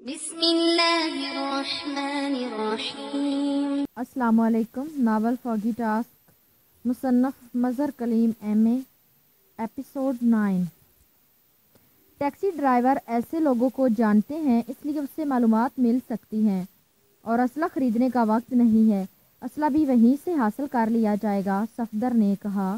بسم اللہ الرحمن الرحیم۔ السلام علیکم۔ ناول فوگی ٹاسک، مصنف مظہر کلیم ایم اے، ایپیسوڈ 9۔ ٹیکسی ڈرائیور ایسے لوگوں کو جانتے ہیں اس لیے اس سے معلومات مل سکتی ہیں، اور اسلحہ خریدنے کا وقت نہیں ہے، اسلحہ بھی وہیں سے حاصل کر لیا جائے گا۔ صفدر نے کہا،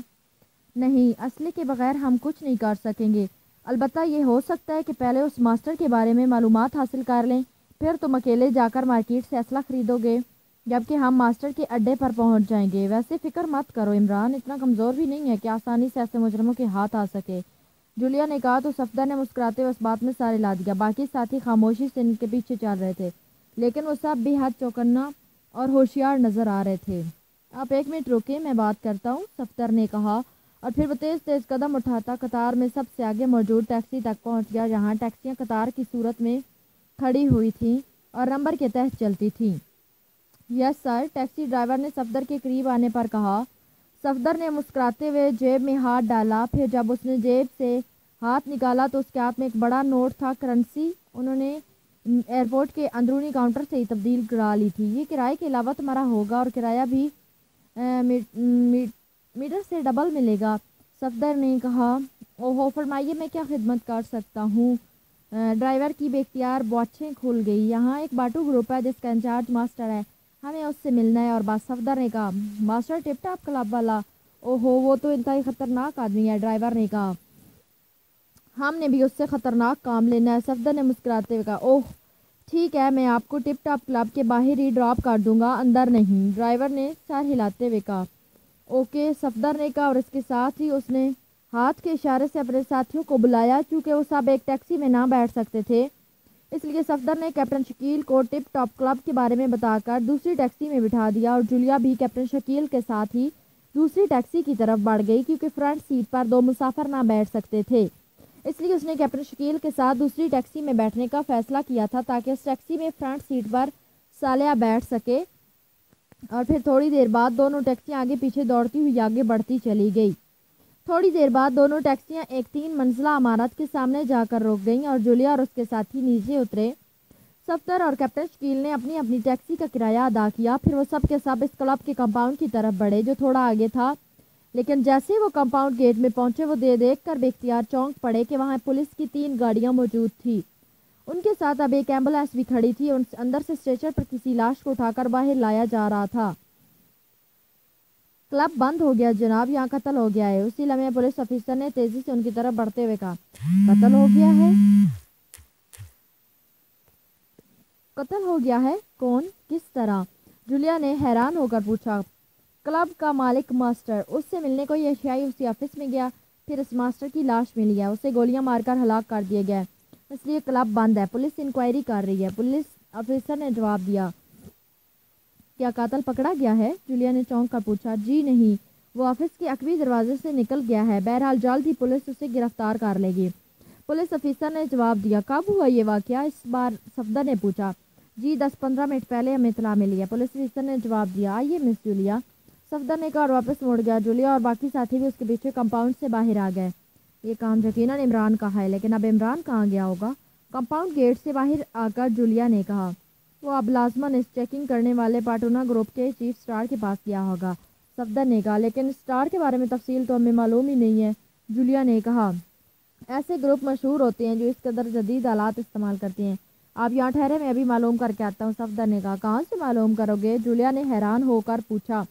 نہیں، اسلحے کے بغیر ہم کچھ نہیں کر سکیں گے، البتہ یہ ہو سکتا ہے کہ پہلے اس ماسٹر کے بارے میں معلومات حاصل کر لیں، پھر تم اکیلے جا کر مارکیٹ سے اسلحہ خریدو گے، جبکہ ہم ماسٹر کے اڈے پر پہنچ جائیں گے۔ ویسے فکر مت کرو، عمران اتنا کمزور بھی نہیں ہے کہ آسانی سے ایسے مجرموں کے ہاتھ آ سکے، جولیا نے کہا تو صفدر نے مسکراتے ہوئے اس بات میں سارے لا دیا۔ باقی ساتھی خاموشی سے ان کے پیچھے چل رہے تھے، لیکن وہ سب بے حد چوکنا اور ہوشیار نظر آ رہے تھے۔ آپ ایک منٹ رکیں، میں بات کرتا ہوں، صفدر نے کہا، اور پھر وہ تیز تیز قدم اٹھاتا قطار میں سب سے آگے موجود ٹیکسی تک پہنچ گیا، جہاں ٹیکسیاں قطار کی صورت میں کھڑی ہوئی تھیں اور نمبر کے تحت چلتی تھیں۔ یس سر، ٹیکسی ڈرائیور نے صفدر کے قریب آنے پر کہا۔ صفدر نے مسکراتے ہوئے جیب میں ہاتھ ڈالا، پھر جب اس نے جیب سے ہاتھ نکالا تو اس کے ہاتھ میں ایک بڑا نوٹ تھا، کرنسی انہوں نے ایئرپورٹ کے اندرونی کاؤنٹر سے ہی تبدیل کرا لی تھی۔ یہ کرائے کے علاوہ تمہارا ہوگا، اور کرایہ بھی میٹر سے ڈبل ملے گا۔ صفدر نے کہا، اوہو، فرمائیے میں کیا خدمت کر سکتا ہوں؟ ڈرائیور کی بے اختیار باچھیں کھل گئی۔ یہاں ایک باٹو گروپ ہے جس کا انچارج ماسٹر ہے، ہمیں اس سے ملنا ہے۔ اور بات صفدر نے کہا، ماسٹر ٹپ ٹاپ کلب والا؟ اوہو، وہ تو انتہائی خطرناک آدمی ہے، ڈرائیور نے کہا، ہم نے بھی اس سے خطرناک کام لینا ہے۔ صفدر نے مسکراتے ہوئے کہا، اوہ ٹھیک ہے، میں آپ کو ٹپ ٹاپ کلب کے باہر ہی ڈراپ کر دوں گا، اندر نہیں۔ ڈرائیور نے سر ہلاتے ہوئے کہا، اوکے، صفدر نے کہا، اور اس کے ساتھ ہی اس نے ہاتھ کے اشارے سے اپنے ساتھیوں کو بلایا۔ چونکہ وہ سب ایک ٹیکسی میں نہ بیٹھ سکتے تھے، اس لیے صفدر نے کیپٹن شکیل کو ٹپ ٹاپ کلب کے بارے میں بتا کر دوسری ٹیکسی میں بٹھا دیا، اور جولیا بھی کیپٹن شکیل کے ساتھ ہی دوسری ٹیکسی کی طرف بڑھ گئی۔ کیونکہ فرنٹ سیٹ پر دو مسافر نہ بیٹھ سکتے تھے، اس لیے اس نے کیپٹن شکیل کے ساتھ دوسری ٹیکسی میں بیٹھنے کا فیصلہ کیا تھا، تاکہ اس ٹیکسی میں فرنٹ سیٹ پر صالحہ بیٹھ سکے۔ اور پھر تھوڑی دیر بعد دونوں ٹیکسیاں آگے پیچھے دوڑتی ہوئی آگے بڑھتی چلی گئی۔ تھوڑی دیر بعد دونوں ٹیکسیاں ایک 3 منزلہ عمارت کے سامنے جا کر رک گئیں، اور جولیا اور اس کے ساتھی نیچے اترے۔ صفدر اور کیپٹن شکیل نے اپنی اپنی ٹیکسی کا کرایہ ادا کیا، پھر وہ سب کے سب اس کلب کے کمپاؤنڈ کی طرف بڑھے، جو تھوڑا آگے تھا، لیکن جیسے وہ کمپاؤنڈ گیٹ میں پہنچے وہ دیکھ کر بے اختیار چونک پڑے کہ وہاں پولیس کی 3 گاڑیاں موجود تھیں۔ ان کے ساتھ اب ایک ایمبولینس بھی کھڑی تھی، اور اندر سے اسٹریچر پر کسی لاش کو اٹھا کر باہر لایا جا رہا تھا۔ کلب بند ہو گیا جناب، یہاں قتل ہو گیا ہے، اسی لمحے پولیس آفیسر نے تیزی سے ان کی طرف بڑھتے ہوئے کہا، قتل ہو گیا ہے؟ قتل ہو گیا ہے؟ کون؟ کس طرح؟ جولیا نے حیران ہو کر پوچھا۔ کلب کا مالک ماسٹر، اس سے ملنے کوئی ایشیائی اسی آفس میں گیا، پھر اس ماسٹر کی لاش ملی ہے، اسے گولیاں مار کر ہلاک کر دیا گیا، اس لیے کلب بند ہے، پولیس انکوائری کر رہی ہے، پولیس آفیسر نے جواب دیا۔ کیا قاتل پکڑا گیا ہے؟ جولیا نے چونک کر پوچھا۔ جی نہیں، وہ آفس کے عقبی دروازے سے نکل گیا ہے، بہرحال جلد ہی پولیس اسے گرفتار کر لے گی، پولیس آفیسر نے جواب دیا۔ کب ہوا یہ واقعہ؟ اس بار صفدر نے پوچھا۔ جی 10-15 منٹ پہلے ہمیں اطلاع ملی ہے، پولیس آفیسر نے جواب دیا۔ آئیے مس جولیا، صفدر نے کہا اور واپس مڑ گیا۔ جولیا اور باقی ساتھی بھی اس کے پیچھے کمپاؤنڈ سے باہر آ گئے۔ یہ کام یقیناً عمران کا ہے، لیکن اب عمران کہاں گیا ہوگا؟ کمپاؤنڈ گیٹ سے باہر آ کر جولیا نے کہا، وہ اب لازماً اس چیکنگ کرنے والے پاٹونا گروپ کے چیف اسٹار کے پاس گیا ہوگا، صفدر نے کہا، لیکن اسٹار کے بارے میں تفصیل تو ہمیں معلوم ہی نہیں ہے، جولیا نے کہا۔ ایسے گروپ مشہور ہوتے ہیں جو اس قدر جدید آلات استعمال کرتے ہیں۔ آپ یہاں ٹھہرے، میں ابھی معلوم کر کے آتا ہوں، صفدر نے کہا۔ کہاں سے معلوم کرو گے؟ جولیا نے حیران ہو کر پوچھا۔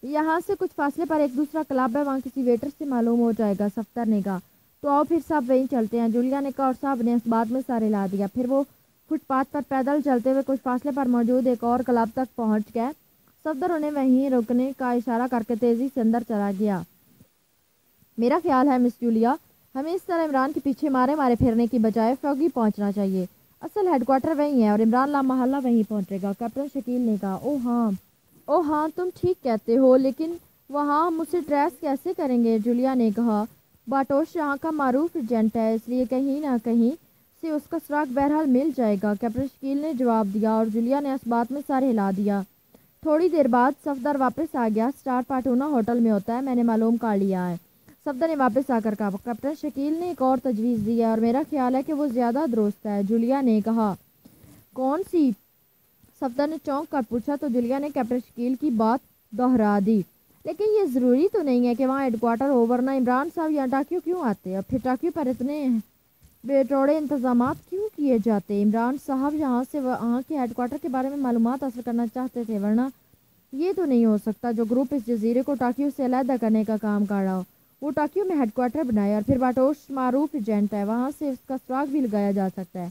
یہاں سے کچھ فاصلے پر ایک دوسرا کلب ہے، وہاں کسی ویٹر سے معلوم ہو جائے گا، صفدر نے کہا۔ تو آؤ پھر سب وہیں چلتے ہیں، جولیا نے کہا، اور سب نے اس بات میں سر ہلا دیا۔ پھر وہ فٹ پاتھ پر پیدل چلتے ہوئے کچھ فاصلے پر موجود ایک اور کلب تک پہنچ گئے۔ صفدر انہیں وہیں رکنے کا اشارہ کر کے تیزی سے اندر چلا گیا۔ میرا خیال ہے مس جولیا، ہمیں اس طرح عمران کے پیچھے مارے پھرنے کی بجائے فوگی پہنچنا چاہیے، اصل ہیڈ کوارٹر وہیں ہے، اور عمران لامحالہ وہیں پہنچے گا، کیپٹن شکیل نے کہا۔ او ہاں، تم ٹھیک کہتے ہو، لیکن وہاں ہم اسے ٹریس کیسے کریں گے؟ جولیا نے کہا۔ باٹوش یہاں کا معروف ایجنٹ ہے، اس لیے کہیں نہ کہیں سے اس کا سراغ بہرحال مل جائے گا، کیپٹن شکیل نے جواب دیا، اور جولیا نے اس بات میں سر ہلا دیا۔ تھوڑی دیر بعد صفدر واپس آ گیا۔ اسٹار پاٹونا ہوٹل میں ہوتا ہے، میں نے معلوم کر لیا ہے، صفدر نے واپس آ کر کہا۔ کیپٹن شکیل نے ایک اور تجویز دی ہے، اور میرا خیال ہے کہ وہ زیادہ درست ہے، جولیا نے کہا۔ کون سی؟ صفدر نے چونک کر پوچھا تو جولیا نے کیپٹن شکیل کی بات دہرا دی۔ لیکن یہ ضروری تو نہیں ہے کہ وہاں ہیڈ کوارٹر ہو، ورنہ عمران صاحب یہاں ٹاکیو کیوں آتے؟ اور پھر ٹاکیو پر اتنے بیٹوڑے انتظامات کیوں کیے جاتے؟ عمران صاحب یہاں سے وہاں کے ہیڈ کوارٹر کے بارے میں معلومات حاصل کرنا چاہتے تھے، ورنہ یہ تو نہیں ہو سکتا جو گروپ اس جزیرے کو ٹاکیو سے علیحدہ کرنے کا کام کر رہا ہو وہ ٹاکیو میں ہیڈ کوارٹر بنائے۔ اور پھر باٹوش معروف ایجنٹ ہے، وہاں سے اس کا سراغ بھی لگایا جا سکتا ہے،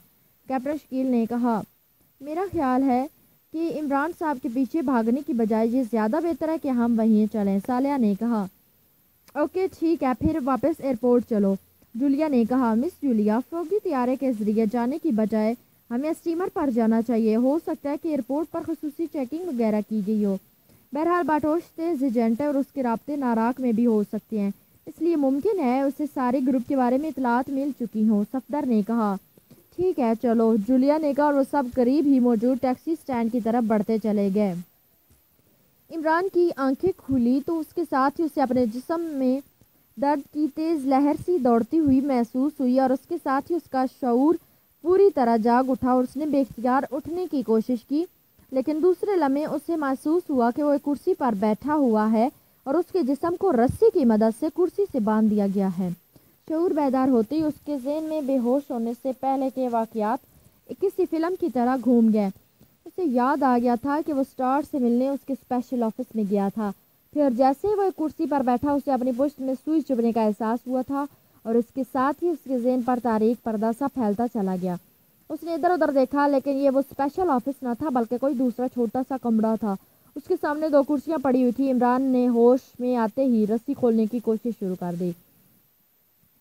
کیپٹن شکیل نے کہا۔ میرا خیال ہے کہ عمران صاحب کے پیچھے بھاگنے کی بجائے یہ زیادہ بہتر ہے کہ ہم وہیں چلیں، صالحہ نے کہا۔ اوکے ٹھیک ہے، پھر واپس ایئرپورٹ چلو، جولیا نے کہا۔ مس جولیا، فوگی طیارے کے ذریعے جانے کی بجائے ہمیں اسٹیمر پر جانا چاہیے، ہو سکتا ہے کہ ایئرپورٹ پر خصوصی چیکنگ وغیرہ کی گئی ہو۔ بہرحال باٹوش تیز ایجنٹ ہے اور اس کے رابطے ناراک میں بھی ہو سکتے ہیں، اس لیے ممکن ہے اسے سارے گروپ کے بارے میں اطلاعات مل چکی ہوں، صفدر نے کہا۔ ٹھیک ہے چلو، جولیا نے کہا، اور وہ سب قریب ہی موجود ٹیکسی سٹینڈ کی طرف بڑھتے چلے گئے۔ عمران کی آنکھیں کھلی تو اس کے ساتھ ہی اسے اپنے جسم میں درد کی تیز لہر سی دوڑتی ہوئی محسوس ہوئی، اور اس کے ساتھ ہی اس کا شعور پوری طرح جاگ اٹھا اور اس نے بے اختیار اٹھنے کی کوشش کی، لیکن دوسرے لمحے اسے محسوس ہوا کہ وہ ایک کرسی پر بیٹھا ہوا ہے اور اس کے جسم کو رسی کی مدد سے کرسی سے باندھ دیا گیا ہے۔ شعور بیدار ہوتے ہی اس کے ذہن میں بے ہوش ہونے سے پہلے کے واقعات کسی فلم کی طرح گھوم گئے۔ اسے یاد آ گیا تھا کہ وہ اسٹار سے ملنے اس کے اسپیشل آفس میں گیا تھا، پھر جیسے وہ ایک کرسی پر بیٹھا اسے اپنی پشت میں سوئی چبھنے کا احساس ہوا تھا، اور اس کے ساتھ ہی اس کے ذہن پر تاریک پردہ سا پھیلتا چلا گیا۔ اس نے ادھر ادھر دیکھا، لیکن یہ وہ اسپیشل آفس نہ تھا بلکہ کوئی دوسرا چھوٹا سا کمرہ تھا۔ اس کے سامنے دو کرسیاں پڑی ہوئی تھی۔ عمران نے ہوش میں آتے ہی رسی کھولنے کی کوشش شروع کر دی،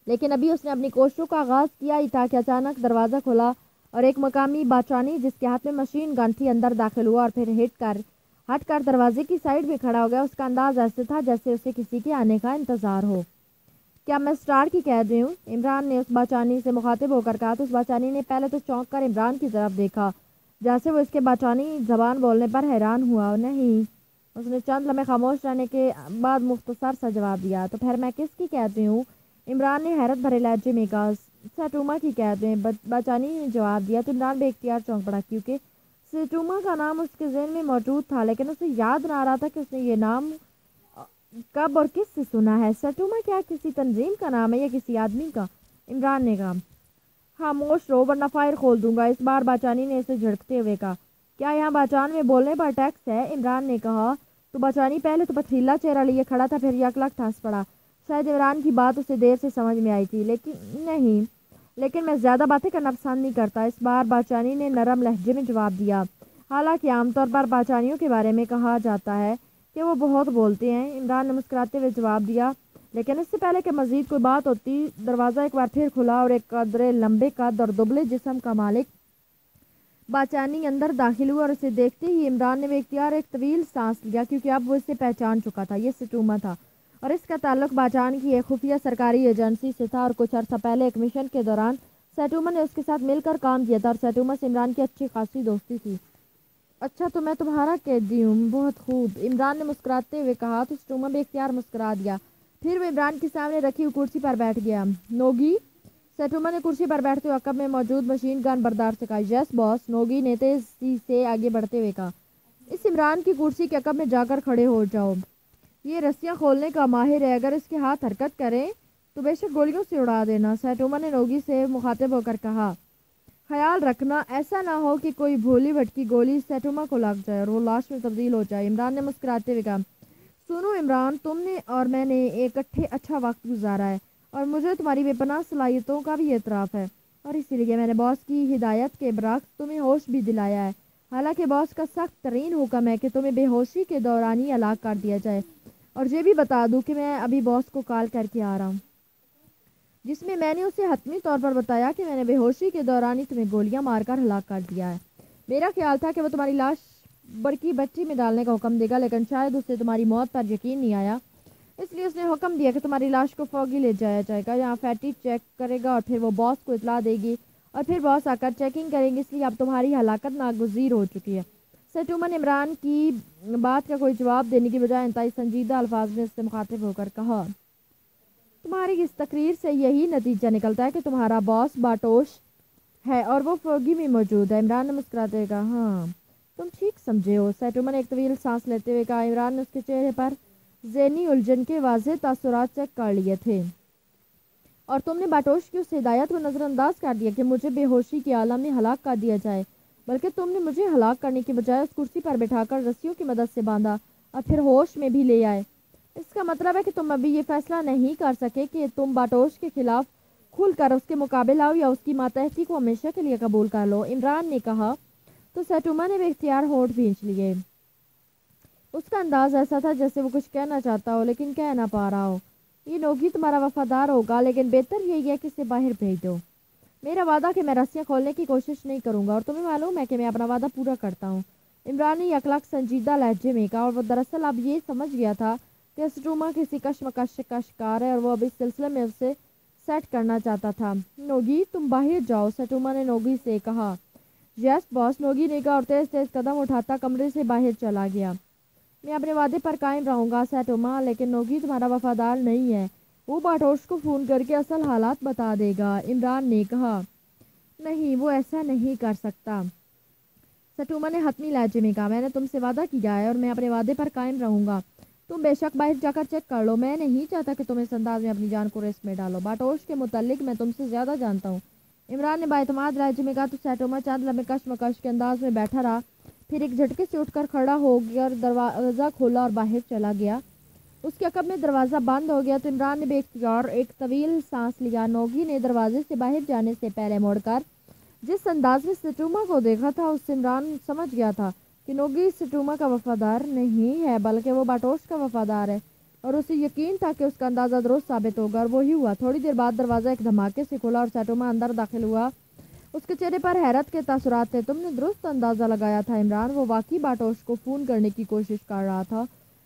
لیکن ابھی اس نے اپنی کوششوں کا آغاز کیا ہی تھا کہ اچانک دروازہ کھلا اور ایک مقامی باچانی جس کے ہاتھ میں مشین گن تھی اندر داخل ہوا، اور پھر ہٹ کر دروازے کی سائڈ میں کھڑا ہو گیا۔ اس کا انداز ایسے تھا جیسے اسے کسی کے آنے کا انتظار ہو۔ کیا میں اسٹار کی قید میں ہوں؟ عمران نے اس باچانی سے مخاطب ہو کر کہا تو اس باچانی نے پہلے تو چونک کر عمران کی طرف دیکھا، جیسے وہ اس کے باچانی زبان بولنے پر حیران ہوا۔ نہیں، اس نے چند لمحے خاموش رہنے کے بعد مختصر سا جواب دیا۔ تو پھر میں کس کی قید میں ہوں؟ عمران نے حیرت بھرے لہجے میں کہا۔ سیٹوما کی قید میں، باچانی نے جواب دیا۔ تو عمران بے اختیار چونک پڑا، کیونکہ سیٹوما کا نام اس کے ذہن میں موجود تھا، لیکن اسے یاد نہ آ رہا تھا کہ اس نے یہ نام کب اور کس سے سنا ہے۔ سیٹوما کیا کسی تنظیم کا نام ہے یا کسی آدمی کا؟ عمران نے کہا۔ خاموش رہو ورنہ فائر کھول دوں گا، اس بار باچانی نے اسے جھڑکتے ہوئے کہا۔ کیا یہاں باچان میں بولنے پر ٹیکس ہے؟ عمران نے کہا۔ تو باچانی پہلے تو پتھریلا چہرہ لیے کھڑا تھا، پھر یکلخت ہنس پڑا۔ شاید عمران کی بات اسے دیر سے سمجھ میں آئی تھی، لیکن میں زیادہ باتیں کرنا پسند نہیں کرتا، اس بار باچانی نے نرم لہجے میں جواب دیا۔ حالانکہ عام طور پر باچانیوں کے بارے میں کہا جاتا ہے کہ وہ بہت بولتے ہیں، عمران نے مسکراتے ہوئے جواب دیا۔ لیکن اس سے پہلے کہ مزید کوئی بات ہوتی، دروازہ ایک بار پھر کھلا اور ایک قدرے لمبے قد اور دبلے جسم کا مالک باچانی اندر داخل ہوا، اور اسے دیکھتے ہی عمران نے بے اختیار ایک طویل سانس لیا، کیونکہ اب وہ اسے پہچان چکا تھا۔ یہ سیٹوما تھا اور اس کا تعلق باچان کی ایک خفیہ سرکاری ایجنسی سے تھا، اور کچھ عرصہ پہلے ایک مشن کے دوران سیٹوما نے اس کے ساتھ مل کر کام کیا تھا، اور سیٹوما سے عمران کی اچھی خاصی دوستی تھی۔ اچھا، تو میں تمہارا قیدی ہوں، بہت خوب، عمران نے مسکراتے ہوئے کہا۔ تو سیٹوما بے اختیار مسکرا دیا، پھر وہ عمران کے سامنے رکھی ہوئی کرسی پر بیٹھ گیا۔ نوگی؟ سیٹوما نے کرسی پر بیٹھتے ہوئے عقب میں موجود مشین گن بردار سے کہا۔ یس باس، نوگی نے تیزی سے آگے بڑھتے ہوئے کہا۔ اس عمران کی کرسی کے عقب میں جا کر کھڑے ہو جاؤ، یہ رسیاں کھولنے کا ماہر ہے، اگر اس کے ہاتھ حرکت کریں تو بے شک گولیوں سے اڑا دینا۔ سیٹوما نے نوگی سے مخاطب ہو کر کہا۔ خیال رکھنا ایسا نہ ہو کہ کوئی بھولی بھٹکی گولی سیٹوما کو لگ جائے اور وہ لاش میں تبدیل ہو جائے۔ عمران نے مسکراتے ہوئے کہا۔ سنو عمران، تم نے اور میں نے اکٹھے اچھا وقت گزارا ہے، اور مجھے تمہاری بے پناہ صلاحیتوں کا بھی اعتراف ہے، اور اسی لیے میں نے باس کی ہدایت کے برعکس تمہیں ہوش بھی دلایا ہے۔ حالانکہ باس کا سخت ترین حکم ہے کہ تمہیں بے ہوشی کے دوران ہی ہلاک کر دیا جائے، اور یہ بھی بتا دوں کہ میں ابھی باس کو کال کر کے آ رہا ہوں، جس میں نے اسے حتمی طور پر بتایا کہ میں نے بے ہوشی کے دوران ہی تمہیں گولیاں مار کر ہلاک کر دیا ہے۔ میرا خیال تھا کہ وہ تمہاری لاش بڑکی بچی میں ڈالنے کا حکم دے گا، لیکن شاید اسے تمہاری موت پر یقین نہیں آیا، اس لیے اس نے حکم دیا کہ تمہاری لاش کو فوگی لے جایا جائے گا، یہاں فیٹی چیک کرے گا اور پھر وہ باس کو اطلاع دے گی، اور پھر باس آ کر چیکنگ کریں گے، اس لیے اب تمہاری ہلاکت ناگزیر ہو چکی ہے۔ سیٹوما نے عمران کی بات کا کوئی جواب دینے کی بجائے انتہائی سنجیدہ الفاظ میں اس سے مخاطب ہو کر کہا۔ تمہاری اس تقریر سے یہی نتیجہ نکلتا ہے کہ تمہارا باس باٹوش ہے اور وہ فوگی میں موجود ہے۔ عمران نے مسکراتے ہوئے کہا ہاں تم ٹھیک سمجھے ہو۔ سیٹوما نے ایک طویل سانس لیتے ہوئے کہا۔ عمران نے اس کے چہرے پر ذہنی الجھن کے واضح تاثرات چیک کر لیے تھے، اور تم نے باٹوش کی اس ہدایت کو نظر انداز کر دیا کہ مجھے بے ہوشی کے عالم میں ہلاک کر دیا جائے، بلکہ تم نے مجھے ہلاک کرنے کے بجائے اس کرسی پر بٹھا کر رسیوں کی مدد سے باندھا اور پھر ہوش میں بھی لے آئے۔ اس کا مطلب ہے کہ تم ابھی یہ فیصلہ نہیں کر سکے کہ تم باٹوش کے خلاف کھل کر اس کے مقابل آؤ یا اس کی ماتحتی کو ہمیشہ کے لیے قبول کر لو، عمران نے کہا۔ تو سیٹوما نے بے اختیار ہونٹ بھینچ لیے۔ اس کا انداز ایسا تھا جیسے وہ کچھ کہنا چاہتا ہو لیکن کہہ نہ پا رہا ہو۔ یہ نوگی تمہارا وفادار ہوگا، لیکن بہتر یہی ہے کہ اسے باہر بھیج دو۔ میرا وعدہ کہ میں رسیاں کھولنے کی کوشش نہیں کروں گا، اور تمہیں معلوم ہے کہ میں اپنا وعدہ پورا کرتا ہوں، عمران نے یکلخت سنجیدہ لہجے میں کہا، اور وہ دراصل اب یہ سمجھ گیا تھا کہ سیٹوما کسی کشمکش کا شکار ہے اور وہ اب اس سلسلے میں اسے سیٹ کرنا چاہتا تھا۔ نوگی تم باہر جاؤ، سیٹوما نے نوگی سے کہا۔ یس باس، نوگی نے کہا اور تیز تیز قدم اٹھاتا کمرے سے باہر چلا گیا۔ میں اپنے وعدے پر قائم رہوں گا سیٹوما، لیکن نوگی تمہارا وفادار نہیں ہے، وہ باٹوش کو فون کر کے اصل حالات بتا دے گا، عمران نے کہا۔ نہیں، وہ ایسا نہیں کر سکتا، سیٹوما نے حتمی لہجے میں کہا۔ میں نے تم سے وعدہ کیا ہے اور میں اپنے وعدے پر قائم رہوں گا۔ تم بے شک باہر جا کر چیک کر لو، میں نہیں چاہتا کہ تم اس انداز میں اپنی جان کو رسک میں ڈالو، باٹوش کے متعلق میں تم سے زیادہ جانتا ہوں، عمران نے بااعتماد لہجے میں کہا۔ تو سیٹوما چند لمحے کشمکش کے انداز میں بیٹھا رہا، پھر ایک جھٹکے سے اٹھ کر کھڑا ہو گیا اور دروازہ کھولا اور باہر چلا گیا۔ اس کے عقب میں دروازہ بند ہو گیا تو عمران نے بے اختیار ایک طویل سانس لیا۔ نوگی نے دروازے سے باہر جانے سے پہلے مڑ کر جس انداز میں سیٹوما کو دیکھا تھا، اس سے عمران سمجھ گیا تھا کہ نوگی سیٹوما کا وفادار نہیں ہے بلکہ وہ باٹوش کا وفادار ہے، اور اسے یقین تھا کہ اس کا اندازہ درست ثابت ہوگا، اور وہی ہوا۔ تھوڑی دیر بعد دروازہ ایک دھماکے سے کھلا اور سیٹوما اندر داخل ہوا۔ اس کے چہرے پر حیرت کے تاثرات تھے۔ تم نے درست اندازہ لگایا تھا عمران، وہ واقعی باٹوش کو فون کرنے کی کوشش کر رہا تھا،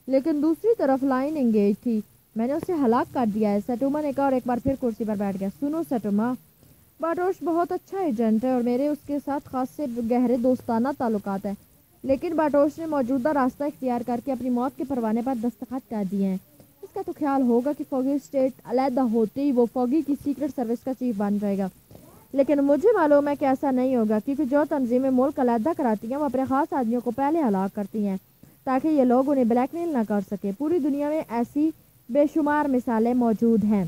لیکن دوسری طرف لائن انگیج تھی۔ میں نے اسے ہلاک کر دیا ہے، سیٹوما نے کہا اور ایک بار پھر کرسی پر بیٹھ گیا۔ سنو سیٹوما، باٹوش بہت اچھا ایجنٹ ہے اور میرے اس کے ساتھ خاصے گہرے دوستانہ تعلقات ہیں، لیکن باٹوش نے موجودہ راستہ اختیار کر کے اپنی موت کے پروانے پر دستخط کر دیے ہیں۔ اس کا تو خیال ہوگا کہ فوگی اسٹیٹ علیحدہ ہوتے ہی وہ فوگی کی سیکرٹ سروس کا چیف بن جائے گا، لیکن مجھے معلوم ہے کہ ایسا نہیں ہوگا، کیونکہ جو تنظیمیں ملک علیحدہ کراتی ہیں وہ اپنے خاص آدمیوں کو پہلے ہلاک کرتی ہیں تاکہ یہ لوگ انہیں بلیک میل نہ کر سکے۔ پوری دنیا میں ایسی بے شمار مثالیں موجود ہیں،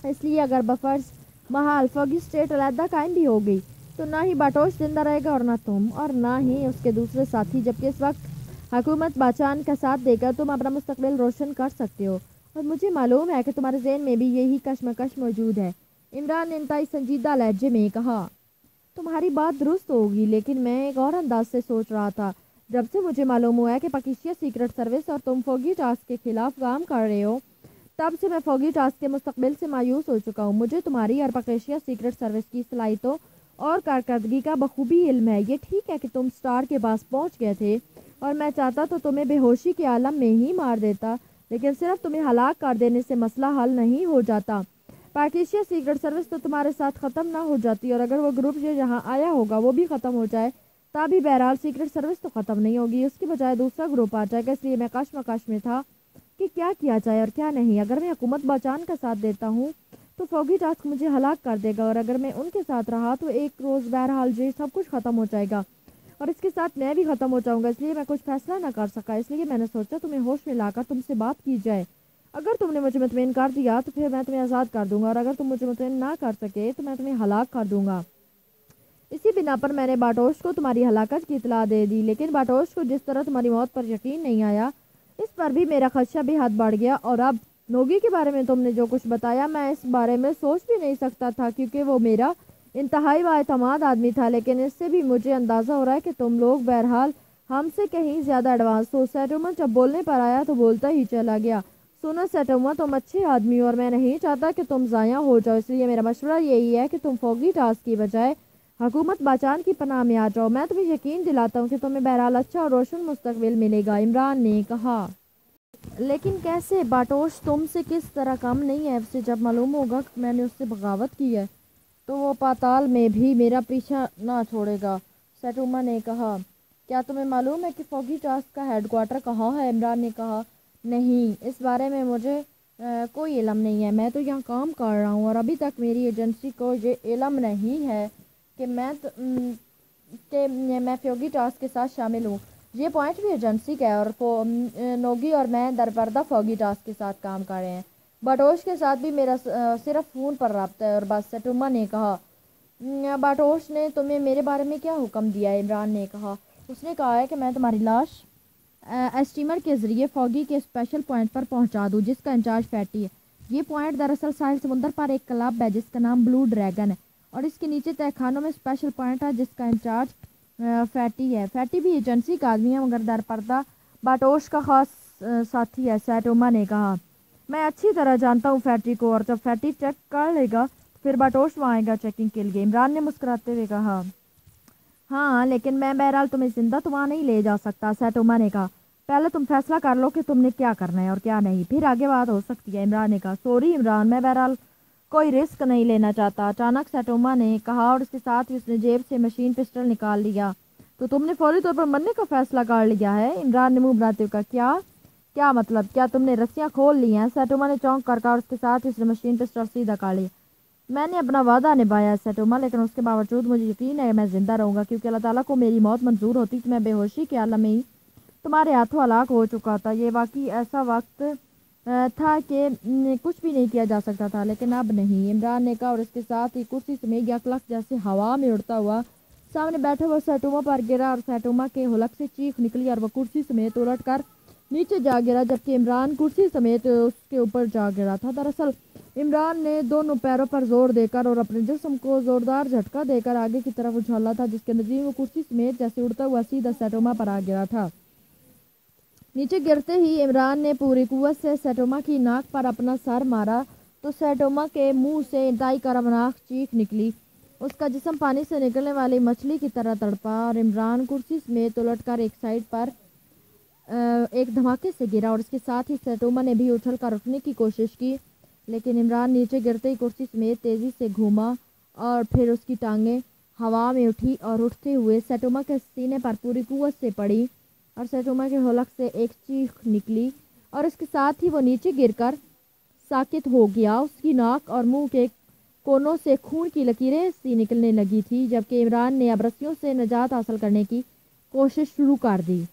اس لیے اگر بفرض محال فوگی اسٹیٹ علیحدہ قائم بھی ہو گئی تو نہ ہی باٹوش زندہ رہے گا اور نہ تم اور نہ ہی اس کے دوسرے ساتھی، جبکہ اس وقت حکومت باچان کا ساتھ دے کر تم اپنا مستقبل روشن کر سکتے ہو، اور مجھے معلوم ہے کہ تمہارے ذہن میں بھی یہی کشمکش موجود ہے، عمران نے انتہائی سنجیدہ لہجے میں کہا۔ تمہاری بات درست ہوگی، لیکن میں ایک اور انداز سے سوچ رہا تھا۔ جب سے مجھے معلوم ہوا ہے کہ پاکیشیا سیکرٹ سروس اور تم فوگی ٹاسک کے خلاف کام کر رہے ہو، تب سے میں فوگی ٹاسک کے مستقبل سے مایوس ہو چکا ہوں۔ مجھے تمہاری اور پاکیشیا سیکرٹ سروس کی صلاحیتوں اور کارکردگی کا بخوبی علم ہے۔ یہ ٹھیک ہے کہ تم سٹار کے پاس پہنچ گئے تھے اور میں چاہتا تو تمہیں بے ہوشی کے عالم میں ہی مار دیتا، لیکن صرف تمہیں ہلاک کر دینے سے مسئلہ حل نہیں ہو جاتا۔ پاکیشیا سیکرٹ سروس تو تمہارے ساتھ ختم نہ ہو جاتی، اور اگر وہ گروپ جو یہاں آیا ہوگا وہ بھی ختم ہو جائے تبھی بہرحال سیکرٹ سروس تو ختم نہیں ہوگی، اس کی بجائے دوسرا گروپ آ جائے گا۔ اس لیے میں کشمکش میں تھا کہ کیا کیا جائے اور کیا نہیں۔ اگر میں حکومت باچان کا ساتھ دیتا ہوں تو فوگی ٹاسک مجھے ہلاک کر دے گا، اور اگر میں ان کے ساتھ رہا تو ایک روز بہرحال یہ سب کچھ ختم ہو جائے گا اور اس کے ساتھ میں بھی ختم ہو جاؤں گا۔ اس لیے میں کچھ فیصلہ نہ کر سکا، اس لیے میں نے سوچا تمہیں ہوش میں لا کر تم سے بات کی جائے۔ اگر تم نے مجھے مطمئن کر دیا تو پھر میں تمہیں آزاد کر دوں گا، اور اگر تم مجھے مطمئن نہ کر سکے تو میں تمہیں ہلاک کر دوں گا۔ اسی بنا پر میں نے باٹوش کو تمہاری ہلاکت کی اطلاع دے دی، لیکن باٹوش کو جس طرح تمہاری موت پر یقین نہیں آیا، اس پر بھی میرا خدشہ بے حد بڑھ گیا، اور اب نوگی کے بارے میں تم نے جو کچھ بتایا میں اس بارے میں سوچ بھی نہیں سکتا تھا، کیونکہ وہ میرا انتہائی بااعتماد آدمی تھا، لیکن اس سے بھی مجھے اندازہ ہو رہا ہے کہ تم لوگ بہرحال ہم سے کہیں زیادہ ایڈوانس ہو۔ سیٹوما جب بولنے پر آیا تو بولتا ہی چلا گیا۔ سنو سیٹوما، تم اچھے آدمی ہو اور میں نہیں چاہتا کہ تم ضائع ہو جاؤ، اس لیے میرا مشورہ یہی ہے کہ تم فوگی ٹاسک کی بجائے حکومت باچان کی پناہ میں آ جاؤ۔ میں تمہیں یقین دلاتا ہوں کہ تمہیں بہرحال اچھا اور روشن مستقبل ملے گا، عمران نے کہا۔ لیکن کیسے؟ باٹوش تم سے کس طرح کم نہیں ہے؟ اسے جب معلوم ہوگا کہ میں نے اس سے بغاوت کی ہے تو وہ پاتال میں بھی میرا پیچھا نہ چھوڑے گا، سیٹوما نے کہا۔ کیا تمہیں معلوم ہے کہ فوگی ٹاسک کا ہیڈ کوارٹر کہاں ہے؟ عمران نے کہا۔ نہیں، اس بارے میں مجھے کوئی علم نہیں ہے، میں تو یہاں کام کر رہا ہوں اور ابھی تک میری ایجنسی کو یہ علم نہیں ہے کہ میں فیوگی ٹاسک کے ساتھ شامل ہوں۔ یہ پوائنٹ بھی ایجنسی کا ہے اور نوگی اور میں درپردہ فوگی ٹاسک کے ساتھ کام کر رہے ہیں۔ باٹوش کے ساتھ بھی میرا صرف فون پر رابطہ ہے اور بس، سیٹوما نے کہا۔ باٹوش نے تمہیں میرے بارے میں کیا حکم دیا ہے؟ عمران نے کہا۔ اس نے کہا ہے کہ میں تمہاری لاش اسٹیمر کے ذریعے فوگی کے اسپیشل پوائنٹ پر پہنچا دوں جس کا انچارج فیٹی ہے۔ یہ پوائنٹ دراصل ساحل سمندر پر ایک کلب ہے جس کا نام بلو ڈریگن ہے اور اس کے نیچے تہہ خانوں میں اسپیشل پوائنٹ ہے جس کا انچارج فیٹی ہے۔ فیٹی بھی ایجنسی کا آدمی ہے مگر درپردہ باٹوش کا خاص ساتھی ہے، سیٹوما نے کہا۔ میں اچھی طرح جانتا ہوں فیٹی کو، اور جب فیٹی چیک کر لے گا پھر باٹوش وہاں آئے گا چیکنگ کے لیے۔ عمران نے مسکراتے ہوئے کہا۔ ہاں لیکن میں بہرحال تمہیں زندہ تو وہاں نہیں لے جا سکتا، سیٹوما نے کہا۔ پہلے تم فیصلہ کر لو کہ تم نے کیا کرنا ہے اور کیا نہیں، پھر آگے بات ہو سکتی ہے، عمران نے کہا۔ سوری عمران، میں بہرحال کوئی رسک نہیں لینا چاہتا، اچانک سیٹوما نے کہا اور اس کے ساتھ ہی اس نے جیب سے مشین پسٹل نکال لیا۔ تو تم نے فوری طور پر مرنے کا فیصلہ کر لیا ہے؟ عمران نے منہ بناتے ہوئے کہا۔ کیا مطلب؟ کیا تم نے رسیاں کھول لی ہیں؟ سیٹوما نے چونک کر کہا اور اس کے ساتھ ہی اس نے مشین پسٹل سیدھا کر لیا۔ میں نے اپنا وعدہ نبھایا ہے سیٹوما، لیکن اس کے باوجود مجھے یقین ہے کہ میں زندہ رہوں گا کیونکہ اللہ تعالیٰ کو میری موت منظور ہوتی کہ میں بے ہوشی کے عالم میں ہی تمہارے ہاتھوں ہلاک ہو چکا تھا۔ یہ واقعی ایسا وقت تھا کہ کچھ بھی نہیں کیا جا سکتا تھا، لیکن اب نہیں، عمران نے کہا اور اس کے ساتھ ہی کرسی سمیت یک لخت جیسے ہوا میں اڑتا ہوا سامنے بیٹھے وہ سیٹوما پر گرا اور سیٹوما کے حلق سے چیخ نکلی اور وہ کرسی سمیت الٹ کر نیچے جا گرا جبکہ عمران کرسی سمیت اس کے اوپر جا گرا تھا۔ دراصل عمران نے دونوں پیروں پر زور دے کر اور اپنے جسم کو زوردار جھٹکا دے کر آگے کی طرف اچھالا تھا جس کے نتیجے وہ کرسی سمیت جیسے اڑتا ہوا سیدھا سیٹوما پر آ گرا تھا۔ نیچے گرتے ہی عمران نے پوری قوت سے سیٹوما کی ناک پر اپنا سر مارا تو سیٹوما کے منہ سے انتہائی کربناک چیخ نکلی۔ اس کا جسم پانی سے نکلنے والی مچھلی کی طرح تڑپا اور عمران کرسی سمیت الٹ کر ایک سائڈ پر ایک دھماکے سے گرا اور اس کے ساتھ ہی سیٹوما نے بھی اچھل کر اٹھنے کی کوشش کی، لیکن عمران نیچے گرتے ہی کرسی سمیت تیزی سے گھوما اور پھر اس کی ٹانگیں ہوا میں اٹھی اور اٹھتے ہوئے سیٹوما کے سینے پر پوری قوت سے پڑی اور سیٹوما کے حلق سے ایک چیخ نکلی اور اس کے ساتھ ہی وہ نیچے گر کر ساکت ہو گیا۔ اس کی ناک اور منہ کے کونوں سے خون کی لکیریں سی نکلنے لگی تھی جبکہ عمران نے اب رسیوں سے نجات حاصل کرنے کی کوشش شروع کر دی۔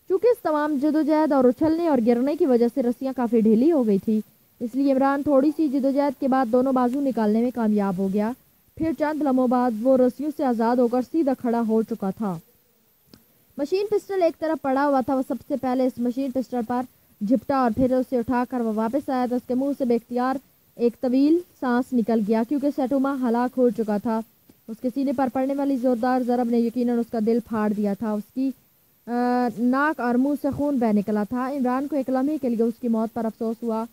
چونکہ اس تمام جدوجہد اور اچھلنے اور گرنے کی وجہ سے رسیاں کافی ڈھیلی ہو گئی تھی، اس لیے عمران تھوڑی سی جدوجہد کے بعد دونوں بازو نکالنے میں کامیاب ہو گیا۔ پھر چند لمحوں بعد وہ رسیوں سے آزاد ہو کر سیدھا کھڑا ہو چکا تھا۔ مشین پسٹل ایک طرف پڑا ہوا تھا، وہ سب سے پہلے اس مشین پسٹل پر جھپٹا اور پھر اسے اٹھا کر وہ واپس آیا تو اس کے منہ سے بے اختیار ایک طویل سانس نکل گیا کیونکہ سیٹوما ہلاک ہو چکا تھا۔ اس کے سینے پر پڑنے والی زوردار ضرب نے یقیناً اس کا دل پھاڑ دیا تھا۔ اس کی ناک اور منہ سے خون بہہ نکلا تھا۔ عمران کو ایک لمحے کے لیے اس کی موت پر افسوس ہوا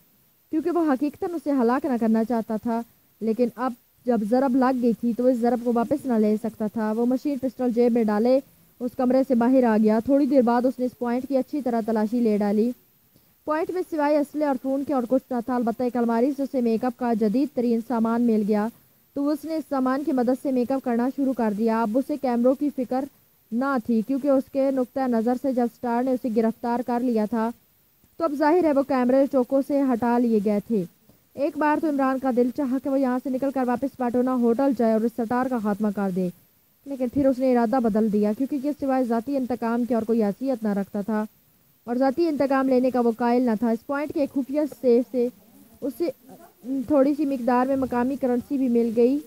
کیونکہ وہ حقیقتاً اسے ہلاک نہ کرنا چاہتا تھا، لیکن اب جب ضرب لگ گئی تھی تو اس ضرب کو واپس نہ لے سکتا تھا۔ وہ مشین پسٹل جیب میں ڈالے اس کمرے سے باہر آ گیا۔ تھوڑی دیر بعد اس نے اس پوائنٹ کی اچھی طرح تلاشی لے ڈالی۔ پوائنٹ میں سوائے اسلحے اور فون کے اور کچھ نہ تھا، البتہ ایک الماری سے اسے میک اپ کا جدید ترین سامان مل گیا تو اس نے اس سامان کی مدد سے میک اپ کرنا شروع کر دیا۔ اب اسے کیمروں کی فکر نہ تھی کیونکہ اس کے نقطہ نظر سے جب سٹار نے اسے گرفتار کر لیا تھا تو اب ظاہر ہے وہ کیمرے چوکوں سے ہٹا لیے گئے تھے۔ ایک بار تو عمران کا دل چاہا کہ وہ یہاں سے نکل کر واپس پاٹونا ہوٹل جائے اور اس سٹار کا خاتمہ کر دے، لیکن پھر اس نے ارادہ بدل دیا کیونکہ یہ سوائے ذاتی انتقام کے اور کوئی حیثیت نہ رکھتا تھا اور ذاتی انتقام لینے کا وہ قائل نہ تھا۔ اس پوائنٹ کے ایک خفیہ سیف سے اسے تھوڑی سی مقدار میں مقامی کرنسی بھی مل گئی،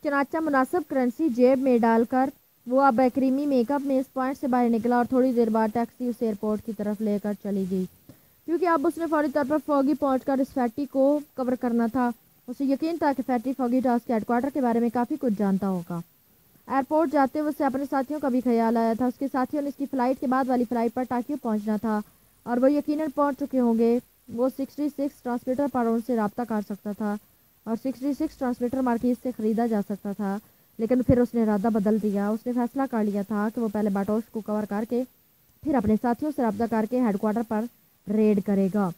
چنانچہ مناسب کرنسی جیب میں ڈال کر وہ اب کریمی میک اپ میں اس پوائنٹ سے باہر نکلا اور تھوڑی دیر بعد ٹیکسی اسے ایئرپورٹ کی طرف لے کر چلی گئی کیونکہ اب اس نے فوری طور پر فوگی پہنچ کر اس فیٹی کو کور کرنا تھا۔ اسے یقین تھا کہ فیٹی فوگی ٹاسک کے ہیڈ کوارٹر کے بارے میں کافی کچھ جانتا ہوگا۔ ایئرپورٹ جاتے ہوئے اسے اپنے ساتھیوں کا بھی خیال آیا تھا۔ اس کے ساتھیوں نے اس کی فلائٹ کے بعد والی فلائٹ پر ٹوکیو پہنچنا تھا اور وہ یقیناً پہنچ چکے ہوں گے۔ وہ 66 ٹرانسمیٹر پر ان سے رابطہ کر سکتا تھا اور 66 ٹرانسمیٹر مارکیٹ سے خریدا جا سکتا تھا، لیکن پھر اس نے ارادہ بدل دیا۔ اس نے فیصلہ کر لیا تھا کہ وہ پہلے باٹوش کو کور کر کے پھر اپنے ساتھیوں سے رابطہ کر کے ہیڈ کوارٹر پر ریڈ کرے گا۔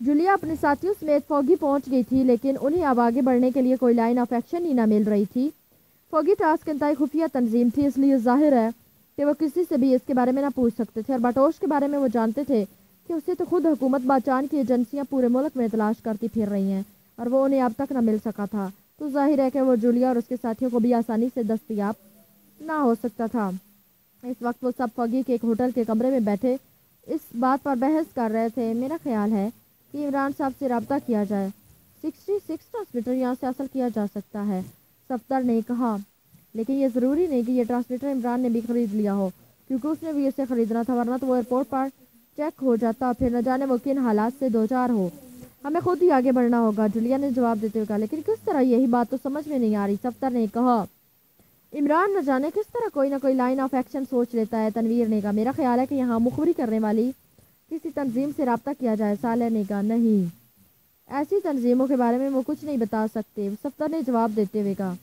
جولیا اپنے ساتھیوں سمیت فوگی پہنچ گئی تھی لیکن انہیں اب آگے بڑھنے کے لیے کوئی لائن آف ایکشن ہی نہ مل رہی تھی۔ فوگی ٹاسک انتہائی خفیہ تنظیم تھی، اس لیے ظاہر ہے کہ وہ کسی سے بھی اس کے بارے میں نہ پوچھ سکتے تھے اور باٹوش کے بارے میں وہ جانتے تھے کہ اسے تو خود حکومت باچان کی ایجنسیاں پورے ملک میں تلاش کرتی پھر رہی ہیں اور وہ انہیں اب تک نہ مل سکا تھا۔ تو ظاہر ہے کہ وہ جولیا اور اس کے ساتھیوں کو بھی آسانی سے دستیاب نہ ہو سکتا تھا۔ اس وقت وہ سب فوگی کے ایک ہوٹل کے کمرے میں بیٹھے اس بات پر بحث کر رہے تھے۔ میرا خیال ہے کہ عمران صاحب سے رابطہ کیا جائے، 66 ٹرانسمیٹر یہاں سے حاصل کیا جا سکتا ہے، صفدر نے کہا، لیکن یہ ضروری نہیں کہ یہ ٹرانسمیٹر عمران نے بھی خرید لیا ہو، کیونکہ اس نے بھی اسے خریدنا تھا، ورنہ تو وہ ایئرپورٹ پر چیک ہو جاتا، پھر نہ جانے وہ کن حالات سے دوچار ہو۔ ہمیں خود ہی آگے بڑھنا ہوگا، جولیا نے جواب دیتے ہوئے کہا، لیکن کس طرح؟ یہی بات تو سمجھ میں نہیں آ رہی، صفدر نے کہا۔ عمران نہ جانے کس طرح کوئی نہ کوئی لائن آف ایکشن سوچ لیتا ہے، تنویر نے کہا۔ میرا خیال ہے کہ یہاں مخبری کرنے والی کسی تنظیم سے رابطہ کیا جائے، صالح نے کہا۔ نہیں، ایسی تنظیموں کے بارے میں وہ کچھ نہیں بتا سکتے، صفدر نے جواب دیتے ہوئے کہا۔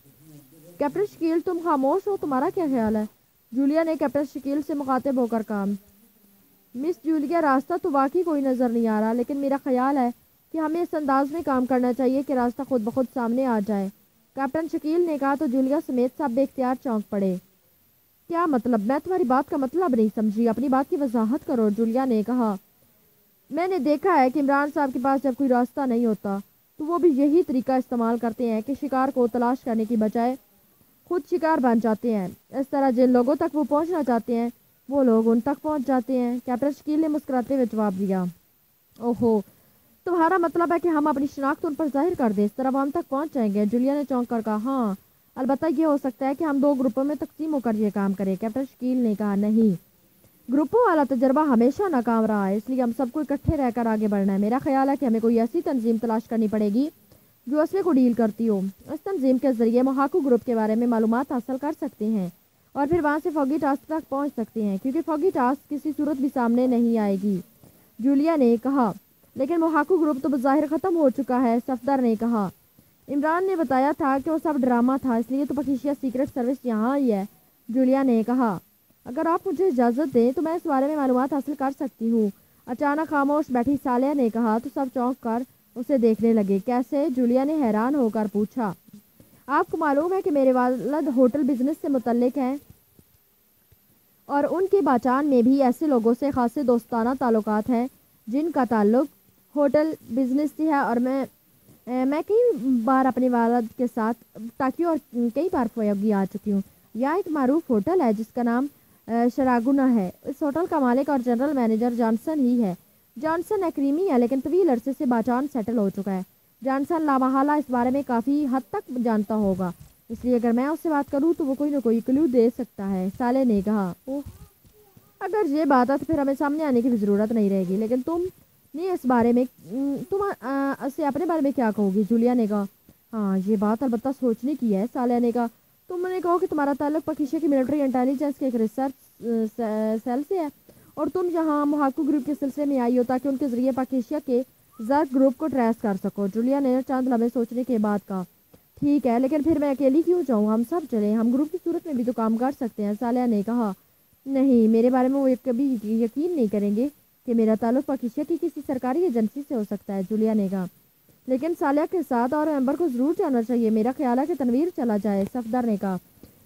کیپٹن شکیل تم خاموش ہو، تمہارا کیا خیال ہے؟ جولیا نے کیپٹن شکیل سے مخاطب ہو کر کہا۔ مس جولیا، راستہ تو واقعی کوئی نظر نہیں آ رہا، لیکن میرا خیال ہے کہ ہمیں اس انداز میں کام کرنا چاہیے کہ راستہ خود بخود سامنے آ جائے، کیپٹن شکیل نے کہا۔ تو جولیا سمیت سب بے اختیار چونک پڑے۔ کیا مطلب؟ میں تمہاری بات کا مطلب نہیں سمجھی، اپنی بات کی وضاحت کرو، جولیا نے کہا۔ میں نے دیکھا ہے کہ عمران صاحب کے پاس جب کوئی راستہ نہیں ہوتا تو وہ بھی یہی طریقہ استعمال کرتے ہیں کہ شکار کو تلاش کرنے کی بجائے خود شکار بن جاتے ہیں۔ اس طرح جن لوگوں تک وہ پہنچنا چاہتے ہیں وہ لوگ ان تک پہنچ جاتے ہیں، کیپٹن شکیل نے مسکراتے ہوئے جواب دیا۔ اوہو، تمہارا مطلب ہے کہ ہم اپنی شناخت ان پر ظاہر کر دیں، اس طرح وہ ہم تک پہنچ جائیں گے، جولیا نے چونک کر کہا۔ ہاں، البتہ یہ ہو سکتا ہے کہ ہم 2 گروپوں میں تقسیم ہو کر یہ کام کریں، کیپٹن شکیل نے کہا۔ نہیں، گروپوں والا تجربہ ہمیشہ ناکام رہا ہے، اس لیے ہم سب کو اکٹھے رہ کر آگے بڑھنا ہے۔ میرا خیال ہے کہ ہمیں کوئی ایسی تنظیم تلاش کرنی پڑے گی جو اسلحے کو ڈیل کرتی ہو۔ اس تنظیم کے ذریعے محاکو گروپ کے بارے میں معلومات حاصل کر سکتے ہیں اور پھر وہاں سے فوگی ٹاسک تک پہنچ سکتے ہیں، کیونکہ فوگی ٹاسک کسی صورت بھی سامنے نہیں آئے گی، جولیا نے کہا۔ لیکن محاکو گروپ تو بظاہر ختم ہو چکا ہے، صفدر نے کہا۔ عمران نے بتایا تھا کہ وہ سب ڈرامہ تھا، اس لیے تو پاکیشیا سیکرٹ سروس یہاں آئی ہے، جولیا نے کہا۔ اگر آپ مجھے اجازت دیں تو میں اس بارے میں معلومات حاصل کر سکتی ہوں، اچانک خاموش بیٹھی صالحہ نے کہا، تو سب چونک کر اسے دیکھنے لگے۔ کیسے؟ جولیا نے حیران ہو کر پوچھا۔ آپ کو معلوم ہے کہ میرے والد ہوٹل بزنس سے متعلق ہیں اور ان کے باچان میں بھی ایسے لوگوں سے خاصے دوستانہ تعلقات ہیں جن کا تعلق ہوٹل بزنس سے ہے، اور میں کئی بار اپنے والد کے ساتھ ٹاکیو اور کئی بار فیوگی آ چکی ہوں۔ یہاں ایک معروف ہوٹل ہے جس کا نام شراگونا ہے، اس ہوٹل کا مالک اور جنرل مینیجر جانسن ہی ہے۔ جانسن ایکریمی ہے، لیکن طویل عرصے سے باچان سیٹل ہو چکا ہے۔ جانسن لامحالہ اس بارے میں کافی حد تک جانتا ہوگا، اس لیے اگر میں اس سے بات کروں تو وہ کوئی نہ کوئی کلو دے سکتا ہے، صالح نے کہا۔ اگر یہ بات ہے تو پھر ہمیں سامنے آنے کی بھی ضرورت نہیں رہے گی، لیکن تم نے اس بارے میں تم اسے اپنے بارے میں کیا کہو گی؟ جولیا نے کہا۔ ہاں، یہ بات البتہ سوچنے کی ہے، صالح نے کہا۔ تم نے کہا کہ تمہارا تعلق پاکیشیا کی ملٹری انٹیلیجنس کے ایک ریسرچ سیل سے ہے اور تم یہاں محاکو گروپ کے سلسلے میں آئی ہو تاکہ ان کے ذریعے پاکیشیا کے زرق گروپ کو ٹریس کر سکو، جولیا نے چند لمحے سوچنے کے بعد کہا۔ ٹھیک ہے، لیکن پھر میں اکیلی کیوں جاؤں؟ ہم سب چلیں، ہم گروپ کی صورت میں بھی تو کام کر سکتے ہیں، صالحہ نے کہا۔ نہیں، میرے بارے میں وہ کبھی یقین نہیں کریں گے کہ میرا تعلق پاکیشیا کی کسی سرکاری ایجنسی سے ہو سکتا ہے، جولیا نے کہا۔ لیکن صالحہ کے ساتھ اور ممبر کو ضرور جانا چاہیے، میرا خیال ہے کہ تنویر چلا جائے، صفدر نے کہا۔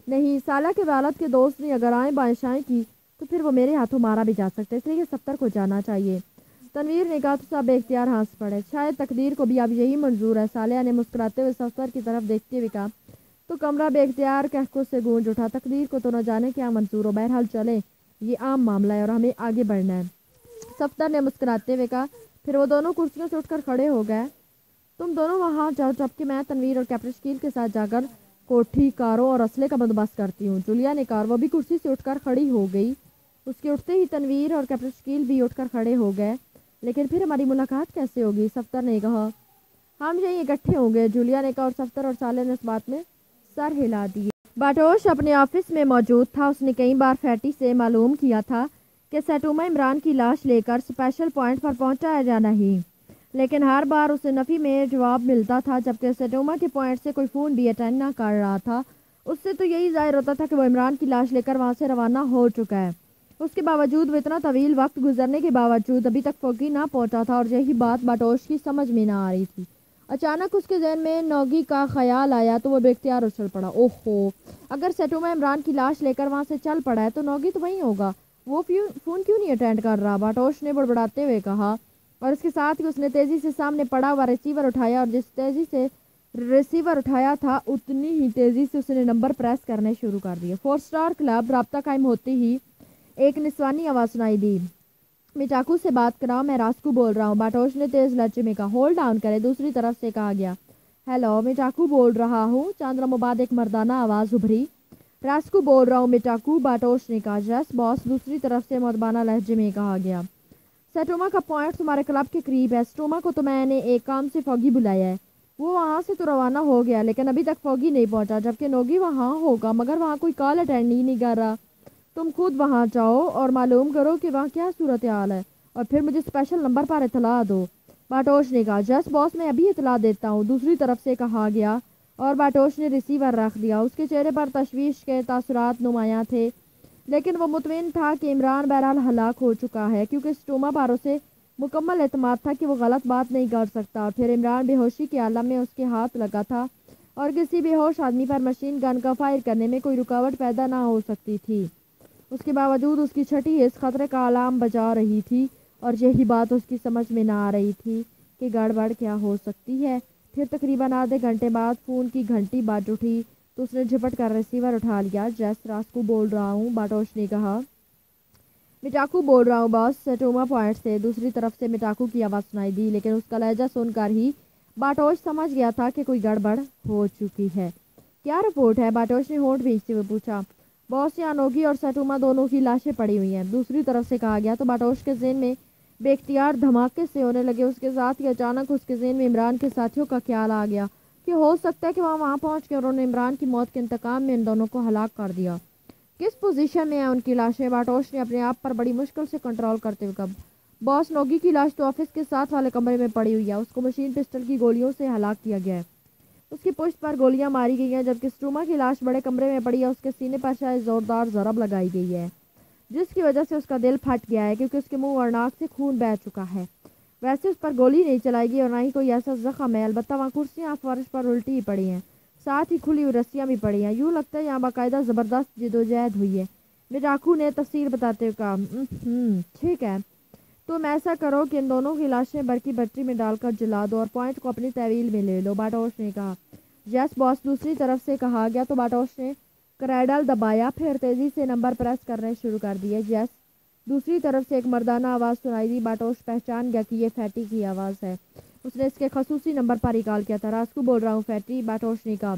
نہیں، صالحہ کے والد کے دوست نے اگر آئیں بائیں شائیں کی تو پھر وہ میرے ہاتھوں مارا بھی جا سکتا ہے، اس لیے صفدر کو جانا چاہیے، تنویر نے کہا۔ تو سب بے اختیار ہنس پڑے۔ شاید تقدیر کو بھی اب یہی منظور ہے، صالحہ نے مسکراتے ہوئے صفدر کی طرف دیکھتے ہوئے کہا۔ تو کمرہ بے اختیار کہکوں سے گونج اٹھا۔ تقدیر کو تو نہ جانے کیا منظور ہو، بہرحال چلیں، یہ عام معاملہ ہے اور ہمیں آگے بڑھنا ہے، صفدر نے مسکراتے ہوئے کہا۔ پھر وہ دونوں کرسیوں سے اٹھ کر کھڑے ہو گئے۔ تم دونوں وہاں جاؤ جبکہ میں تنویر اور کیپٹن شکیل کے ساتھ جا کر کوٹھی، کاروں اور اسلحے کا بندوبست کرتی ہوں، جولیا نے کہا۔ وہ بھی کرسی سے اٹھ کر کھڑی ہو گئی۔ اس کے اٹھتے ہی تنویر اور کیپٹن شکیل بھی اٹھ کر کھڑے ہو گئے۔ لیکن پھر ہماری ملاقات کیسے ہوگی؟ صفدر نے کہا۔ ہم یہیں اکٹھے ہوں گے، جولیا نے کہا، اور صفدر اور صالح نے اس بات میں سر ہلا دیے۔ باٹوش اپنے آفس میں موجود تھا۔ اس نے کئی بار فیٹی سے معلوم کیا تھا کہ سیٹوما عمران کی لاش لے کر اسپیشل پوائنٹ پر پہنچا یا نہیں، لیکن ہر بار اسے نفی میں جواب ملتا تھا، جبکہ سیٹوما کے پوائنٹ سے کوئی فون بھی اٹینڈ نہ کر رہا تھا۔ اس سے تو یہی ظاہر ہوتا تھا کہ وہ عمران کی لاش لے کر وہاں سے روانہ ہو چکا ہے۔ اس کے باوجود وہ اتنا طویل وقت گزرنے کے باوجود ابھی تک فوگی نہ پہنچا تھا، اور یہی بات باٹوش کی سمجھ میں نہ آ رہی تھی۔ اچانک اس کے ذہن میں نوگی کا خیال آیا تو وہ بے اختیار اچھل پڑا۔ اوہو، اگر سیٹوما عمران کی لاش لے کر وہاں سے چل پڑا ہے تو نوگی تو وہیں ہوگا، وہ فون کیوں نہیں اٹینڈ کر رہا؟ باٹوش نے بڑبڑاتے ہوئے کہا، اور اس کے ساتھ ہی اس نے تیزی سے سامنے پڑا ہوا ریسیور اٹھایا اور جس تیزی سے ریسیور اٹھایا تھا اتنی ہی تیزی سے اس نے نمبر پریس کرنے شروع کر دیے۔ 4 اسٹار کلب رابطہ قائم ہوتے ہی ایک نسوانی آواز سنائی دی، میٹاکو سے بات کراؤ، میں راسکو بول رہا ہوں۔ باٹوش نے تیز لہجے میں کہا۔ ہولڈ ڈاؤن کرے، دوسری طرف سے کہا گیا۔ ہیلو، میٹاکو بول رہا ہوں۔ چند لمحوں بعد ایک مردانہ آواز ابھری۔ راسکو بول رہا ہوں میٹاکو، باٹوش نے کہا۔ یس باس، دوسری طرف سے مدبانہ لہجے میں کہا گیا۔ سٹوما کا پوائنٹ تمہارے کلب کے قریب ہے۔ سٹوما کو تو میں نے ایک کام سے فوگی بلایا ہے، وہ وہاں سے تو روانہ ہو گیا لیکن ابھی تک فوگی نہیں پہنچا، جبکہ نوگی وہاں ہوگا مگر وہاں کوئی کال اٹینڈ نہیں کر رہا۔ تم خود وہاں جاؤ اور معلوم کرو کہ وہاں کیا صورتحال ہے اور پھر مجھے اسپیشل نمبر پر اطلاع دو۔ باٹوش نے کہا۔ یس باس، میں ابھی اطلاع دیتا ہوں، دوسری طرف سے کہا گیا، اور باٹوش نے ریسیور رکھ دیا۔ اس کے چہرے پر تشویش کے تاثرات نمایاں تھے لیکن وہ مطمئن تھا کہ عمران بہرحال ہلاک ہو چکا ہے، کیونکہ سٹوما پر اسے مکمل اعتماد تھا کہ وہ غلط بات نہیں کر سکتا۔ اور پھر عمران بے ہوشی کے عالم میں اس کے ہاتھ لگا تھا اور کسی بے ہوش آدمی پر مشین گن کا فائر کرنے میں کوئی رکاوٹ پیدا نہ ہو سکتی تھی۔ اس کے باوجود اس کی چھٹی اس خطرے کا الارم بجا رہی تھی اور یہی بات اس کی سمجھ میں نہ آ رہی تھی کہ گڑبڑ کیا ہو سکتی ہے۔ پھر تقریباً آدھے گھنٹے بعد فون کی گھنٹی بج اٹھی تو اس نے جھپٹ کر ریسیور اٹھا لیا۔ جیس راسکو بول رہا ہوں، باٹوش نے کہا۔ میٹاکو بول رہا ہوں باس، سٹوما پوائنٹ سے۔ دوسری طرف سے میٹاکو کی آواز سنائی دی لیکن اس کا لہجہ سن کر ہی باٹوش سمجھ گیا تھا کہ کوئی گڑبڑ ہو چکی ہے۔ کیا رپورٹ ہے؟ باٹوش نے ہونٹ بھینچتے ہوئے پوچھا۔ باس، یہاں نوگی اور سٹوما دونوں کی لاشیں پڑی ہوئی ہیں، دوسری طرف سے کہا گیا تو باٹوش کے ذہن میں بے اختیار دھماکے سے ہونے لگے۔ اس کے ساتھ ہی اچانک اس کے ذہن میں عمران کے ساتھیوں کا خیال آ گیا کہ ہو سکتا ہے کہ وہاں پہنچ کے انہوں نے عمران کی موت کے انتقام میں ان دونوں کو ہلاک کر دیا۔ کس پوزیشن میں ہیں ان کی لاشیں؟ باٹوش نے اپنے آپ پر بڑی مشکل سے کنٹرول کرتے ہوئے کہا۔ باس، نوگی کی لاش تو آفس کے ساتھ والے کمرے میں پڑی ہوئی ہے، اس کو مشین پسٹل کی گولیوں سے ہلاک کیا گیا ہے، اس کی پشت پر گولیاں ماری گئی ہیں، جبکہ سٹوما کی لاش بڑے کمرے میں پڑی ہے، اس کے سینے پر شاید زوردار ضرب لگائی گئی ہے جس کی وجہ سے اس کا دل پھٹ گیا ہے کیونکہ اس کے منہ اور ناک سے خون بہہ چکا ہے۔ ویسے اس پر گولی نہیں چلائی گئی اور نہ ہی کوئی ایسا زخم ہے، البتہ وہاں کرسیاں فرش پر الٹی پڑی ہیں، ساتھ ہی کھلی ہوئی رسیاں بھی پڑی ہیں، یوں لگتا ہے یہاں باقاعدہ زبردست جدوجہد ہوئی ہے۔ میٹاکو نے تفصیل بتاتے ہوئے کہا۔ ٹھیک ہے، تم ایسا کرو کہ ان دونوں کی لاشیں برقی بٹری میں ڈال کر جلا دو اور پوائنٹ کو اپنی تحویل میں لے لو، باٹوش نے کہا۔ یس باس، دوسری طرف سے کہا گیا تو باٹوش نے کریڈل دبایا، پھر تیزی سے نمبر پریس کرنے شروع کر دیے۔ یس، دوسری طرف سے ایک مردانہ آواز سنائی دی۔ باٹوش پہچان گیا کہ یہ فیٹی کی آواز ہے، اس نے اس کے خصوصی نمبر پر ہی کال کیا تھا۔ راسکو بول رہا ہوں فیٹی، باٹوش نے کہا۔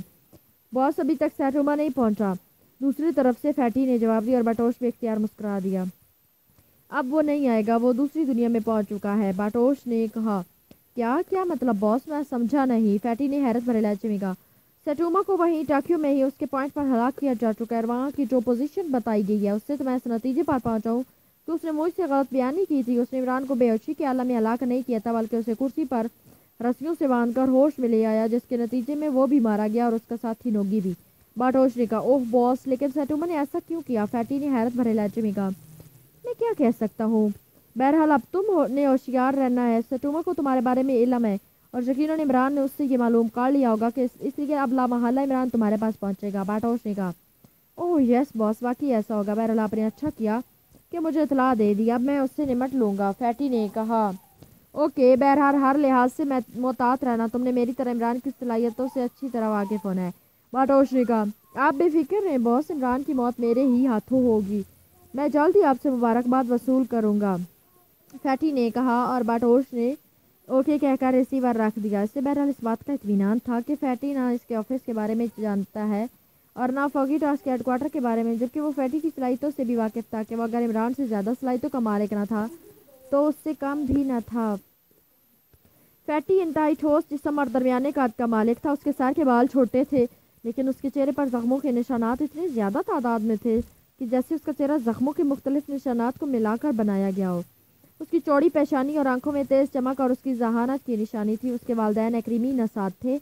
باس، ابھی تک سٹوما نہیں پہنچا، دوسری طرف سے فیٹی نے جواب دیا اور باٹوش بے اختیار مسکرا دیا۔ اب وہ نہیں آئے گا، وہ دوسری دنیا میں پہنچ چکا ہے، باٹوش نے کہا۔ کیا مطلب باس؟ میں سمجھا نہیں، فیٹی نے حیرت بھرے لہجے میں کہا۔ سٹوما کو وہیں ٹوکیو میں ہی اس کے پوائنٹ پر ہلاک کیا جا چکا ہے اور وہاں کی جو پوزیشن بتائی گئی ہے اس سے تو میں اس نتیجے پر پہنچا ہوں کہ اس نے مجھ سے غلط بیانی کی تھی۔ اس نے عمران کو بے ہوشی کے عالم میں ہلاک نہیں کیا تھا بلکہ اسے کرسی پر رسیوں سے باندھ کر ہوش میں لے آیا، جس کے نتیجے میں وہ بھی مارا گیا اور اس کا ساتھی نوگی بھی، باٹوش نے کہا۔ اوہ باس، لیکن سٹوما نے ایسا کیوں کیا؟ فیٹی نے حیرت بھرے لہجے میں کہا۔ میں کیا کہہ سکتا ہوں، بہرحال اب تم نے ہوشیار رہنا ہے، سٹوما کو تمہارے بارے میں علم ہے اور یقیناً عمران نے اس سے یہ معلوم کر لیا ہوگا کہ اس لیے اب لامحالہ عمران تمہارے پاس پہنچے گا، باٹوش نے کہا۔ اوہ یس باس، واقعی ایسا ہوگا، بہرحال آپ نے اچھا کیا کہ مجھے اطلاع دے دی، اب میں اس سے نمٹ لوں گا، فیٹی نے کہا۔ اوکے، بہرحال ہر لحاظ سے محتاط رہنا، تم نے میری طرح عمران کی صلاحیتوں سے اچھی طرح واقف ہونا ہے، باٹوش نے کہا۔ آپ بے فکر رہیں باس، عمران کی موت میرے ہی ہاتھوں ہوگی، میں جلد ہی آپ سے مبارکباد وصول کروں گا، فیٹی نے کہا، اور باٹوش نے اوکے کہہ کر ریسیور رکھ دیا۔ اس سے بہرحال اس بات کا اطمینان تھا کہ فیٹی نہ اس کے آفس کے بارے میں جانتا ہے اور نہ فوگی ٹاسک کے ہیڈ کوارٹر کے بارے میں، جبکہ وہ فیٹی کی صلاحیتوں سے بھی واقف تھا کہ وہ اگر عمران سے زیادہ صلاحیتوں کا مالک نہ تھا تو اس سے کم بھی نہ تھا۔ فیٹی انتہائی ٹھوس جسم اور درمیانے قد کا مالک تھا، اس کے سر کے بال چھوٹے تھے لیکن اس کے چہرے پر زخموں کے نشانات اتنے زیادہ تعداد میں تھے کہ جیسے اس کا چہرہ زخموں کے مختلف نشانات کو ملا کر بنایا گیا ہو۔ اس کی چوڑی پیشانی اور آنکھوں میں تیز چمک اور اس کی ذہانت کی نشانی تھی۔ اس کے والدین ایکریمی نژاد تھے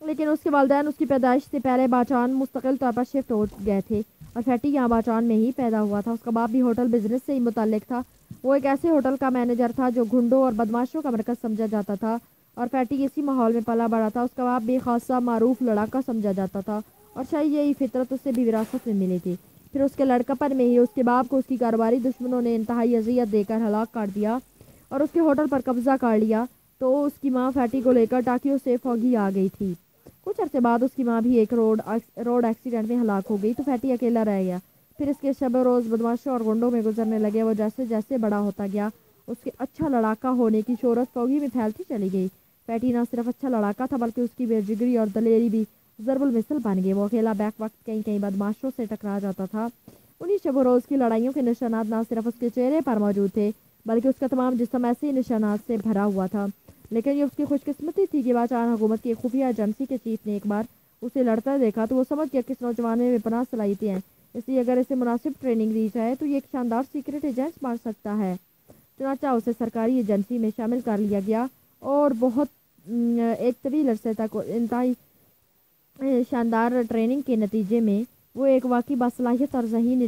لیکن اس کے والدین اس کی پیدائش سے پہلے باچان مستقل طور پر شفٹ ہو گئے تھے اور فیٹی یہاں باچان میں ہی پیدا ہوا تھا۔ اس کا باپ بھی ہوٹل بزنس سے ہی متعلق تھا، وہ ایک ایسے ہوٹل کا مینیجر تھا جو گھنڈوں اور بدماشوں کا مرکز سمجھا جاتا تھا اور فیٹی اسی ماحول میں پلا بڑا تھا۔ اس کا باپ بھی خاصا معروف لڑاکا سمجھا جاتا تھا اور شاید یہی فطرت اس سے بھی وراثت میں ملی تھی۔ پھر اس کے لڑکپن میں ہی اس کے باپ کو اس کی کاروباری دشمنوں نے انتہائی اذیت دے کر ہلاک کر دیا اور اس کے ہوٹل پر قبضہ کر لیا، تو اس کی ماں فیٹی کو لے کر ٹوکیو سے فوگی آ گئی تھی۔ کچھ عرصے بعد اس کی ماں بھی ایک روڈ ایکسیڈنٹ میں ہلاک ہو گئی تو فیٹی اکیلا رہ گیا۔ پھر اس کے شب و روز بدماشوں اور گنڈوں میں گزرنے لگے۔ وہ جیسے جیسے بڑا ہوتا گیا اس کے اچھا لڑاکا ہونے کی شہرت فوگی میں پھیلتی چلی گئی۔ فیٹی نہ صرف اچھا لڑاکا تھا بلکہ اس کی بے جگری اور دلیری بھی ضرب المثل بن گئی۔ وہ اکیلا بیک وقت کئی بدماشوں سے ٹکرا جاتا تھا۔ انہی شب و روز کی لڑائیوں کے نشانات نہ صرف اس کے چہرے پر موجود تھے بلکہ اس کا تمام جسم ایسے ہی نشانات سے بھرا ہوا تھا۔ لیکن یہ اس کی خوش قسمتی تھی کہ باچان حکومت کی خفیہ ایجنسی کے چیف نے ایک بار اسے لڑتا دیکھا تو وہ سمجھ گیا کہ اس نوجوان میں بے پناہ صلاحیتیں ہیں، اس لیے اگر اسے مناسب ٹریننگ دی جائے تو یہ ایک شاندار سیکرٹ ایجنٹ بن سکتا ہے۔ چنانچہ اسے سرکاری ایجنسی میں شامل کر لیا گیا اور بہت ایک طویل عرصے تک انتہائی شاندار ٹریننگ کے نتیجے میں وہ ایک واقعی باصلاحیت اور ذہین